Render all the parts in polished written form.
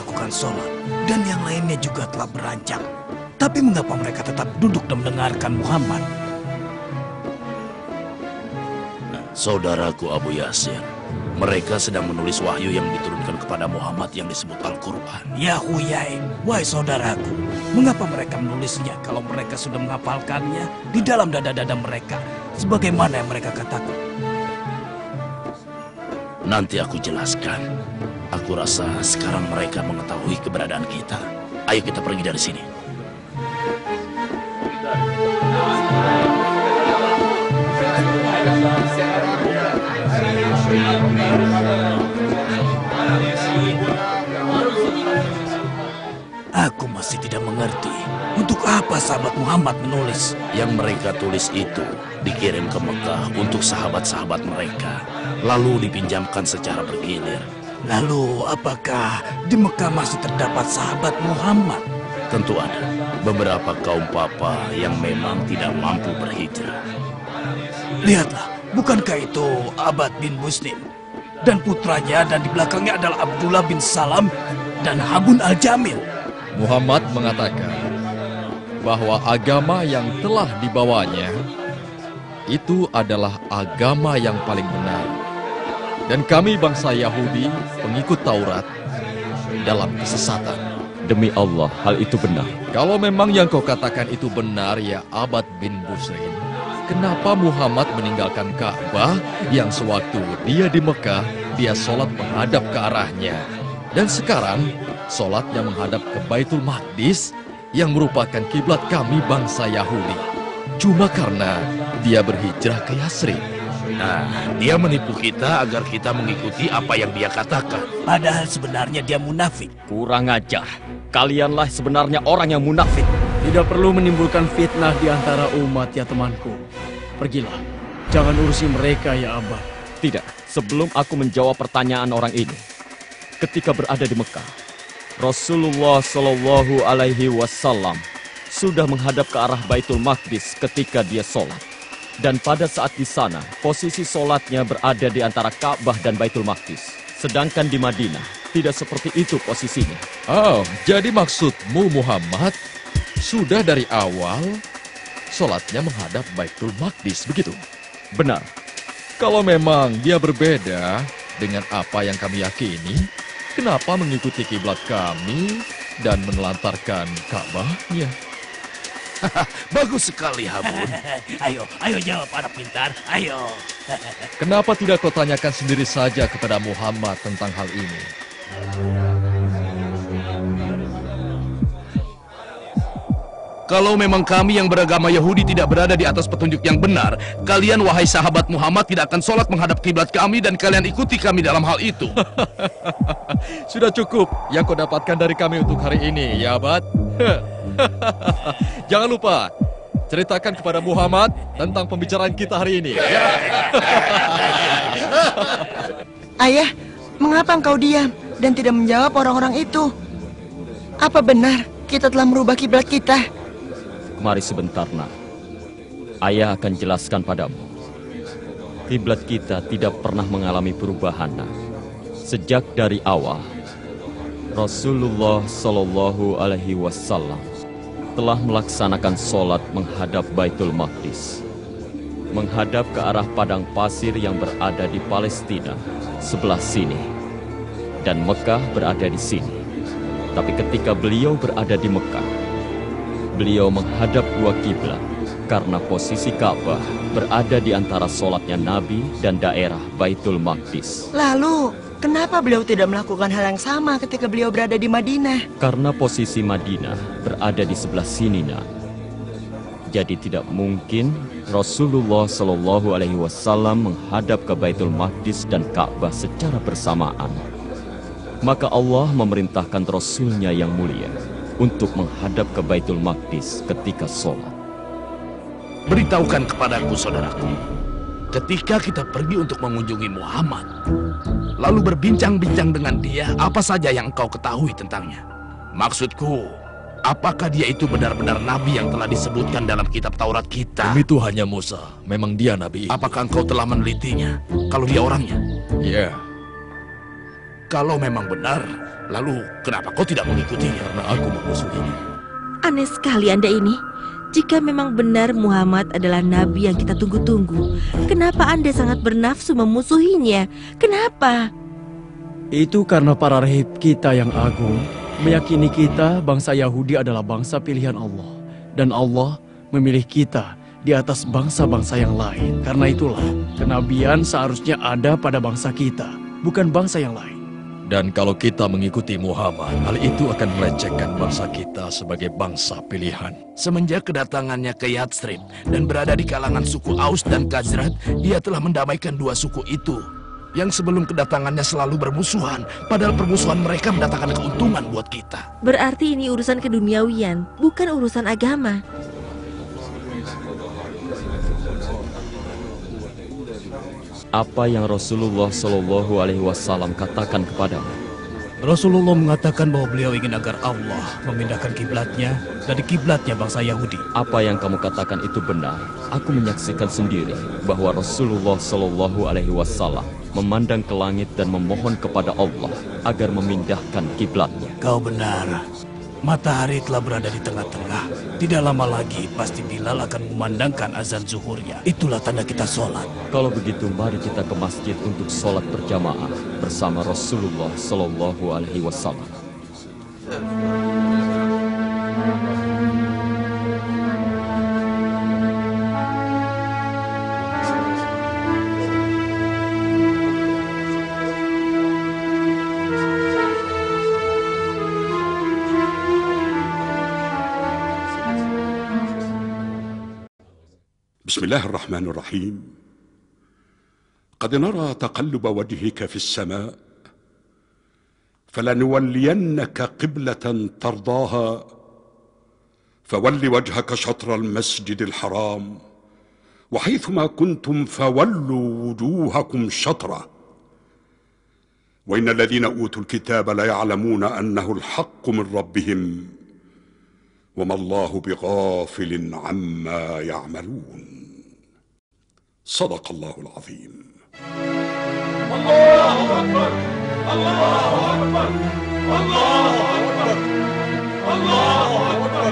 melakukan sholat, dan yang lainnya juga telah beranjak. Tapi mengapa mereka tetap duduk dan mendengarkan Muhammad? Saudaraku Abu Yasir, mereka sedang menulis wahyu yang diturunkan kepada Muhammad yang disebut Al-Quran. Ya Huyai, wahai saudaraku, mengapa mereka menulisnya kalau mereka sudah menghafalkannya di dalam dada-dada mereka, sebagaimana yang mereka katakan? Nanti aku jelaskan. Aku rasa sekarang mereka mengetahui keberadaan kita. Ayo kita pergi dari sini. Aku masih tidak mengerti untuk apa sahabat Muhammad menulis. Yang mereka tulis itu dikirim ke Mekah untuk sahabat-sahabat mereka, lalu dipinjamkan secara bergilir. Lalu apakah di Mekah masih terdapat sahabat Muhammad? Tentu ada beberapa kaum papa yang memang tidak mampu berhijrah. Lihatlah, bukankah itu Abad bin Muslim dan putranya, dan di belakangnya adalah Abdullah bin Salam dan Habun al-Jamil. Muhammad mengatakan bahwa agama yang telah dibawanya itu adalah agama yang paling benar. Dan kami bangsa Yahudi, pengikut Taurat, dalam kesesatan. Demi Allah, hal itu benar. Kalau memang yang kau katakan itu benar, ya Abad bin Busrin, kenapa Muhammad meninggalkan Ka'bah yang sewaktu dia di Mekah, dia sholat menghadap ke arahnya. Dan sekarang, sholatnya menghadap ke Baitul Maqdis yang merupakan kiblat kami bangsa Yahudi. Cuma karena dia berhijrah ke Yasrib. Nah, dia menipu kita agar kita mengikuti apa yang dia katakan. Padahal sebenarnya dia munafik. Kurang ajar. Kalianlah sebenarnya orang yang munafik. Tidak perlu menimbulkan fitnah di antara umat, ya temanku. Pergilah. Jangan urusi mereka, ya Abah. Tidak, sebelum aku menjawab pertanyaan orang ini. Ketika berada di Mekah, Rasulullah Shallallahu Alaihi Wasallam sudah menghadap ke arah Baitul Maqdis ketika dia sholat. Dan pada saat di sana, posisi sholatnya berada di antara Ka'bah dan Baitul Maqdis. Sedangkan di Madinah, tidak seperti itu posisinya. Oh, jadi maksudmu Muhammad sudah dari awal sholatnya menghadap Baitul Maqdis, begitu? Benar. Kalau memang dia berbeda dengan apa yang kami yakini, kenapa mengikuti kiblat kami dan menelantarkan Ka'bahnya? Bagus sekali, Habun. Ayo jawab anak pintar, ayo. Kenapa tidak kau tanyakan sendiri saja kepada Muhammad tentang hal ini? Kalau memang kami yang beragama Yahudi tidak berada di atas petunjuk yang benar, kalian wahai sahabat Muhammad tidak akan sholat menghadap kiblat kami dan kalian ikuti kami dalam hal itu. Sudah cukup yang kau dapatkan dari kami untuk hari ini, ya Abad. Jangan lupa, ceritakan kepada Muhammad tentang pembicaraan kita hari ini. Ayah, mengapa engkau diam dan tidak menjawab orang-orang itu? Apa benar kita telah merubah kiblat kita? Mari sebentar, nak. Ayah akan jelaskan padamu. Kiblat kita tidak pernah mengalami perubahan, nak. Sejak dari awal, Rasulullah Shallallahu Alaihi Wasallam telah melaksanakan sholat menghadap Baitul Maqdis, menghadap ke arah padang pasir yang berada di Palestina sebelah sini, dan Mekah berada di sini. Tapi ketika beliau berada di Mekah, beliau menghadap dua kiblat karena posisi Ka'bah berada di antara sholatnya Nabi dan daerah Baitul Maqdis. Lalu, kenapa beliau tidak melakukan hal yang sama ketika beliau berada di Madinah? Karena posisi Madinah berada di sebelah sini, nak. Jadi tidak mungkin Rasulullah Shallallahu Alaihi Wasallam menghadap ke Baitul Maqdis dan Ka'bah secara bersamaan. Maka Allah memerintahkan Rasulnya yang mulia untuk menghadap ke Baitul Maqdis ketika sholat. Beritahukan kepadaku, saudaraku, ketika kita pergi untuk mengunjungi Muhammad, lalu berbincang-bincang dengan dia, apa saja yang engkau ketahui tentangnya? Maksudku, apakah dia itu benar-benar nabi yang telah disebutkan dalam kitab Taurat kita? Demi Tuhannya Musa, memang dia nabi. Apakah engkau telah menelitinya, kalau dia orangnya? Ya. Kalau memang benar, lalu kenapa kau tidak mengikutinya? Karena aku memusuhinya. Aneh sekali Anda ini. Jika memang benar Muhammad adalah nabi yang kita tunggu-tunggu, kenapa Anda sangat bernafsu memusuhinya? Kenapa? Itu karena para rahib kita yang agung meyakini kita bangsa Yahudi adalah bangsa pilihan Allah. Dan Allah memilih kita di atas bangsa-bangsa yang lain. Karena itulah kenabian seharusnya ada pada bangsa kita, bukan bangsa yang lain. Dan kalau kita mengikuti Muhammad, hal itu akan melecehkan bangsa kita sebagai bangsa pilihan. Semenjak kedatangannya ke Yathrib dan berada di kalangan suku Aus dan Khazraj, ia telah mendamaikan dua suku itu. Yang sebelum kedatangannya selalu bermusuhan, padahal permusuhan mereka mendatangkan keuntungan buat kita. Berarti ini urusan keduniawian, bukan urusan agama. Apa yang Rasulullah Shallallahu Alaihi Wasallam katakan kepadamu? Rasulullah mengatakan bahwa beliau ingin agar Allah memindahkan kiblatnya dari kiblatnya bangsa Yahudi. Apa yang kamu katakan itu benar. Aku menyaksikan sendiri bahwa Rasulullah Shallallahu Alaihi Wasallam memandang ke langit dan memohon kepada Allah agar memindahkan kiblatnya. Kau benar. Matahari telah berada di tengah-tengah. Tidak lama lagi pasti Bilal akan memandangkan azan zuhurnya. Itulah tanda kita sholat. Kalau begitu mari kita ke masjid untuk sholat berjamaah bersama Rasulullah Shallallahu Alaihi Wasallam. بسم الله الرحمن الرحيم. قد نرى تقلب وجهك في السماء فلنولينك قبلة ترضاها فول وجهك شطر المسجد الحرام وحيثما كنتم فولوا وجوهكم شطره وإن الذين أوتوا الكتاب ليعلمون أنه الحق من ربهم وما الله بغافل عما يعملون. صدق الله العظيم. الله أكبر الله أكبر الله أكبر الله أكبر.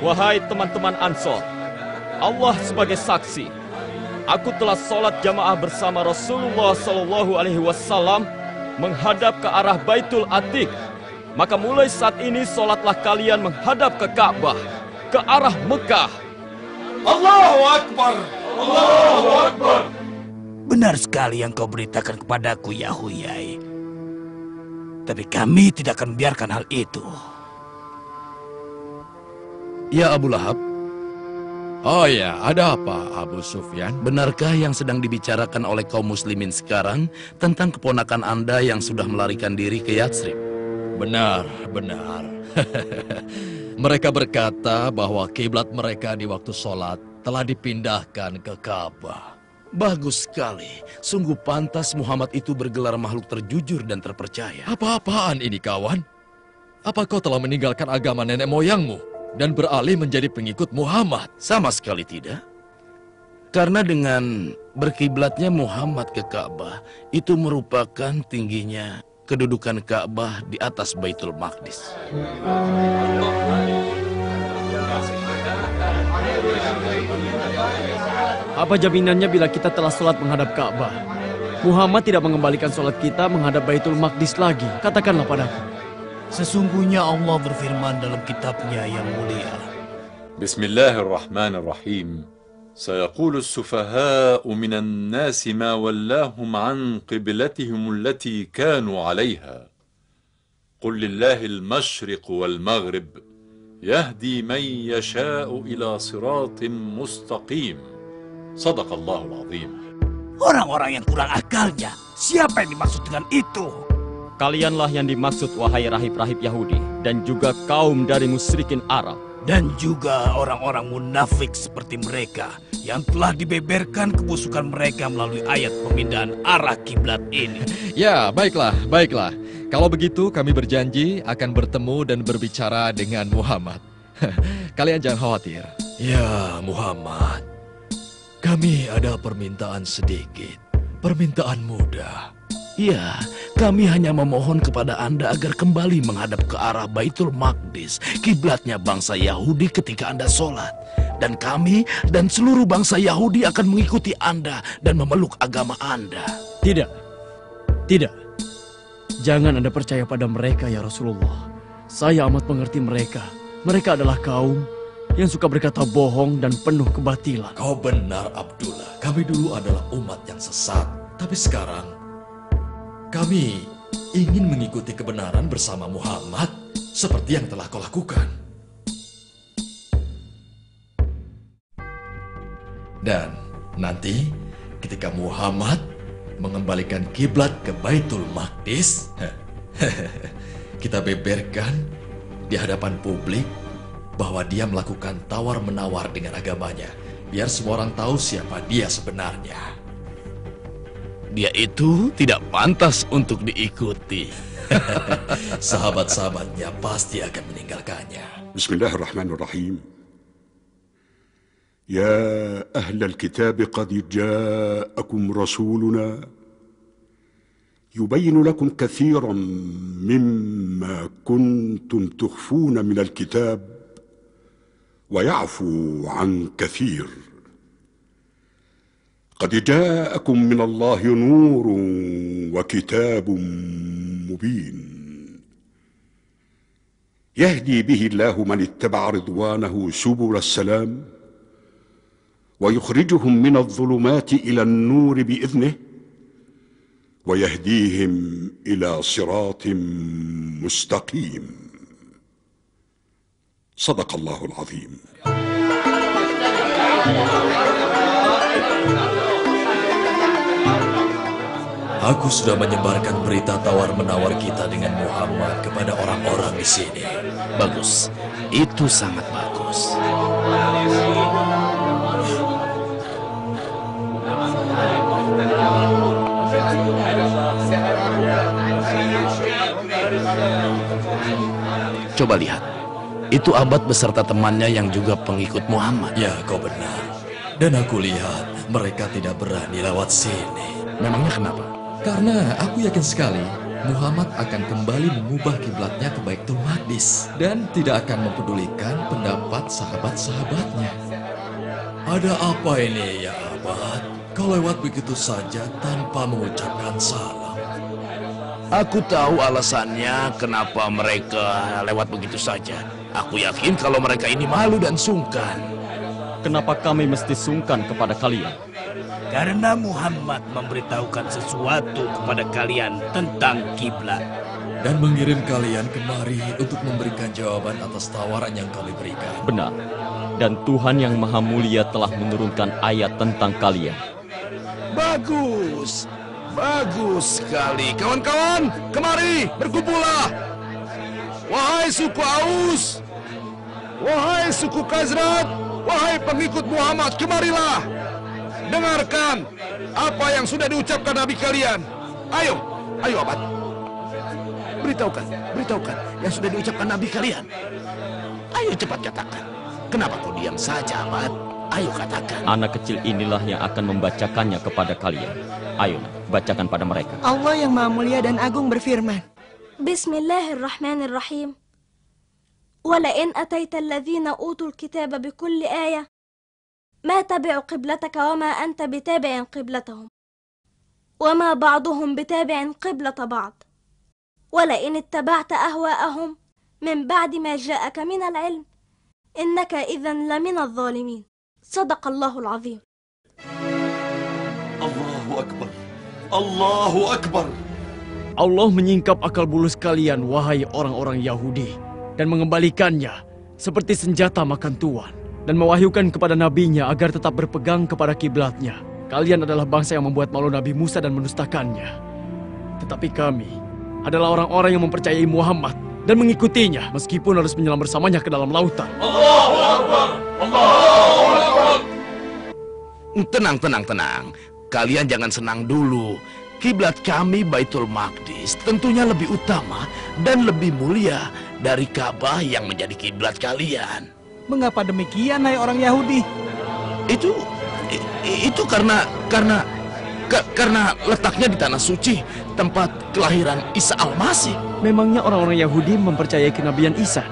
Wahai teman-teman Ansor, Allah sebagai saksi, aku telah sholat jamaah bersama Rasulullah Shallallahu Alaihi Wasallam menghadap ke arah Baitul Atiq. Maka mulai saat ini sholatlah kalian menghadap ke Ka'bah, ke arah Mekah. Allahu Akbar Allahu Akbar. Benar sekali yang kau beritakan kepadaku, ya Huyai. Tapi kami tidak akan membiarkan hal itu. Ya Abu Lahab, Oh ya, ada apa Abu Sufyan? benarkah yang sedang dibicarakan oleh kaum muslimin sekarang tentang keponakan Anda yang sudah melarikan diri ke Yathrib? Benar, benar. Mereka berkata bahwa kiblat mereka di waktu sholat telah dipindahkan ke Ka'bah. Bagus sekali. Sungguh pantas Muhammad itu bergelar makhluk terjujur dan terpercaya. Apa-apaan ini kawan? Apa kau telah meninggalkan agama nenek moyangmu dan beralih menjadi pengikut Muhammad? Sama sekali tidak. Karena dengan berkiblatnya Muhammad ke Ka'bah, itu merupakan tingginya kedudukan Ka'bah di atas Baitul Maqdis. Apa jaminannya bila kita telah sholat menghadap Ka'bah? Muhammad tidak mengembalikan sholat kita menghadap Baitul Maqdis lagi. Katakanlah padaku. Sesungguhnya Allah berfirman dalam kitabnya yang mulia. بسم الله الرحمن الرحيم سيقول السفهاء من الناس ما ولاهم عن قبلتهم التي كانوا عليها قل لله المشرق والمغرب يهدي من يشاء إلى صراط مستقيم صدق الله العظيم. Orang-orang yang kurang akalnya, siapa yang dimaksud dengan itu? Kalianlah yang dimaksud, wahai rahib-rahib Yahudi, dan juga kaum dari musyrikin Arab. Dan juga orang-orang munafik seperti mereka yang telah dibeberkan kebusukan mereka melalui ayat pemindahan arah kiblat ini. Ya, baiklah, baiklah. Kalau begitu kami berjanji akan bertemu dan berbicara dengan Muhammad. Kalian jangan khawatir. Ya Muhammad, Kami ada permintaan sedikit. Permintaan mudah. Ya, kami hanya memohon kepada Anda agar kembali menghadap ke arah Baitul Maqdis, kiblatnya bangsa Yahudi ketika Anda sholat. Dan kami dan seluruh bangsa Yahudi akan mengikuti Anda dan memeluk agama Anda. Tidak. Tidak. Jangan Anda percaya pada mereka ya Rasulullah. Saya amat mengerti mereka. Mereka adalah kaum yang suka berkata bohong dan penuh kebatilan. Kau benar, Abdullah. Kami dulu adalah umat yang sesat. Tapi sekarang, kami ingin mengikuti kebenaran bersama Muhammad seperti yang telah kau lakukan. Dan nanti ketika Muhammad mengembalikan kiblat ke Baitul Maqdis, kita beberkan di hadapan publik bahwa dia melakukan tawar-menawar dengan agamanya, biar semua orang tahu siapa dia sebenarnya. Dia itu tidak pantas untuk diikuti. Sahabat-sahabatnya pasti akan meninggalkannya. Bismillahirrahmanirrahim. Ya ahlal kitab qad ja'akum rasuluna yubayyin lakum kathiran mimma kuntum tukhfuna minal kitab wa ya'fu an kathir. قد جاءكم من الله نور وكتاب مبين يهدي به الله من اتبع رضوانه سبل السلام ويخرجهم من الظلمات إلى النور بإذنه ويهديهم إلى صراط مستقيم. صدق الله العظيم. Aku sudah menyebarkan berita tawar-menawar kita dengan Muhammad kepada orang-orang di sini. Bagus, itu sangat bagus. Coba lihat, itu Abad beserta temannya yang juga pengikut Muhammad. Ya, kau benar. Dan aku lihat mereka tidak berani lewat sini. Memangnya kenapa? Karena aku yakin sekali Muhammad akan kembali mengubah kiblatnya ke Baitul Maqdis dan tidak akan mempedulikan pendapat sahabat-sahabatnya. Ada apa ini ya Abad? Kau lewat begitu saja tanpa mengucapkan salam. Aku tahu alasannya kenapa mereka lewat begitu saja. Aku yakin kalau mereka ini malu dan sungkan. Kenapa kami mesti sungkan kepada kalian? Karena Muhammad memberitahukan sesuatu kepada kalian tentang kiblat dan mengirim kalian kemari untuk memberikan jawaban atas tawaran yang kami berikan. Benar. Dan Tuhan yang Maha Mulia telah menurunkan ayat tentang kalian. Bagus. Bagus sekali. Kawan-kawan, kemari, berkumpullah. Wahai suku Aus, wahai suku Khazraj, wahai pengikut Muhammad, kemarilah. Dengarkan apa yang sudah diucapkan Nabi kalian. Ayo, ayo Abad. Beritahukan yang sudah diucapkan Nabi kalian. Ayo cepat katakan. Kenapa kau diam saja, Abad? Ayo katakan. Anak kecil inilah yang akan membacakannya kepada kalian. Ayo, bacakan pada mereka. Allah yang Maha Mulia dan Agung berfirman. Bismillahirrahmanirrahim. ولئن أتيت الذين أوتوا الكتاب بكل آية ما تبعوا قبلتك وما أنت بتابع قبلتهم وما بعضهم بتابع قبلة بعض ولئن اتبعت أهواءهم من بعد ما جاءك من العلم إنك إذن لمن الظالمين صدق الله العظيم. Allahu Akbar. Allahu Akbar. Allah menyingkap akal bulus kalian, wahai orang-orang Yahudi, dan mengembalikannya seperti senjata makan tuan, dan mewahyukan kepada nabinya agar tetap berpegang kepada kiblatnya. Kalian adalah bangsa yang membuat malu Nabi Musa dan mendustakannya. Tetapi kami adalah orang-orang yang mempercayai Muhammad dan mengikutinya, meskipun harus menyelam bersamanya ke dalam lautan. Allahu Akbar. Allahu Akbar. Tenang. Kalian jangan senang dulu. Kiblat kami Baitul Maqdis tentunya lebih utama dan lebih mulia dari Ka'bah yang menjadi kiblat kalian. Mengapa demikian, hai orang Yahudi? Itu Itu karena letaknya di tanah suci, tempat kelahiran Isa Al-Masih. Memangnya orang-orang Yahudi mempercayai kenabian Isa?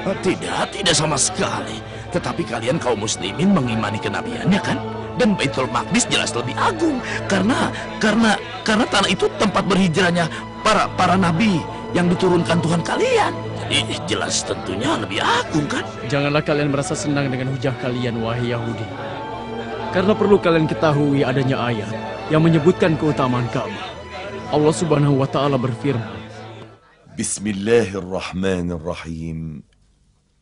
Tidak sama sekali. Tetapi kalian kaum muslimin mengimani kenabiannya kan? Dan Baitul Maqdis jelas lebih agung karena tanah itu tempat berhijrahnya para nabi yang diturunkan Tuhan kalian. Jadi jelas tentunya lebih agung kan? Janganlah kalian merasa senang dengan hujah kalian, wahai Yahudi. Karena perlu kalian ketahui adanya ayat yang menyebutkan keutamaan Ka'bah. Allah Subhanahu wa Ta'ala berfirman, Bismillahirrahmanirrahim.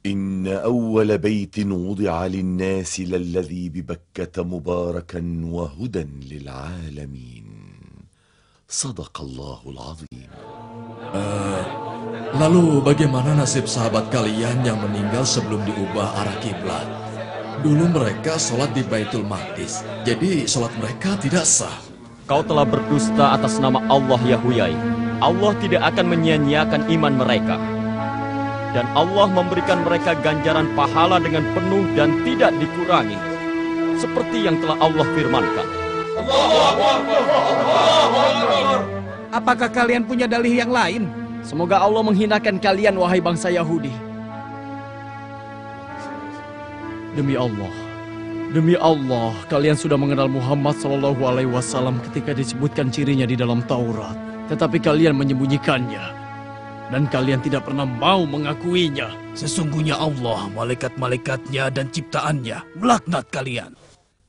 Inna awwala baitin wudi'a lin-nasi lalladhi bibakkata mubarakan wa hudan lil'alamin. Sadaqallahul azim. Lalu bagaimana nasib sahabat kalian yang meninggal sebelum diubah arah kiblat? Dulu mereka sholat di Baitul Maqdis, jadi sholat mereka tidak sah. Kau telah berdusta atas nama Allah ya Huyai. Allah tidak akan menyia-nyiakan iman mereka. Dan Allah memberikan mereka ganjaran pahala dengan penuh dan tidak dikurangi. Seperti yang telah Allah firmankan. Apakah kalian punya dalih yang lain? semoga Allah menghinakan kalian, wahai bangsa Yahudi. Demi Allah, kalian sudah mengenal Muhammad SAW ketika disebutkan cirinya di dalam Taurat. Tetapi kalian menyembunyikannya. Dan kalian tidak pernah mau mengakuinya. Sesungguhnya Allah, malaikat-malaikatnya dan ciptaannya melaknat kalian.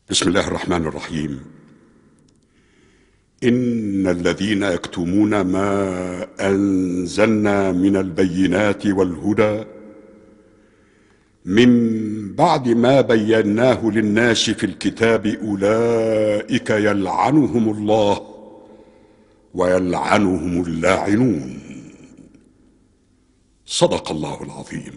Bismillahirrahmanirrahim. Innal ladzina yaktumuna ma anzalna minal bayyinati wal huda min ba'di ma bayyanahu lin-nasi fil kitabi ulaika yal'anuhumullah wa yal'anuhumul la'inun. Sadaqallahul azim.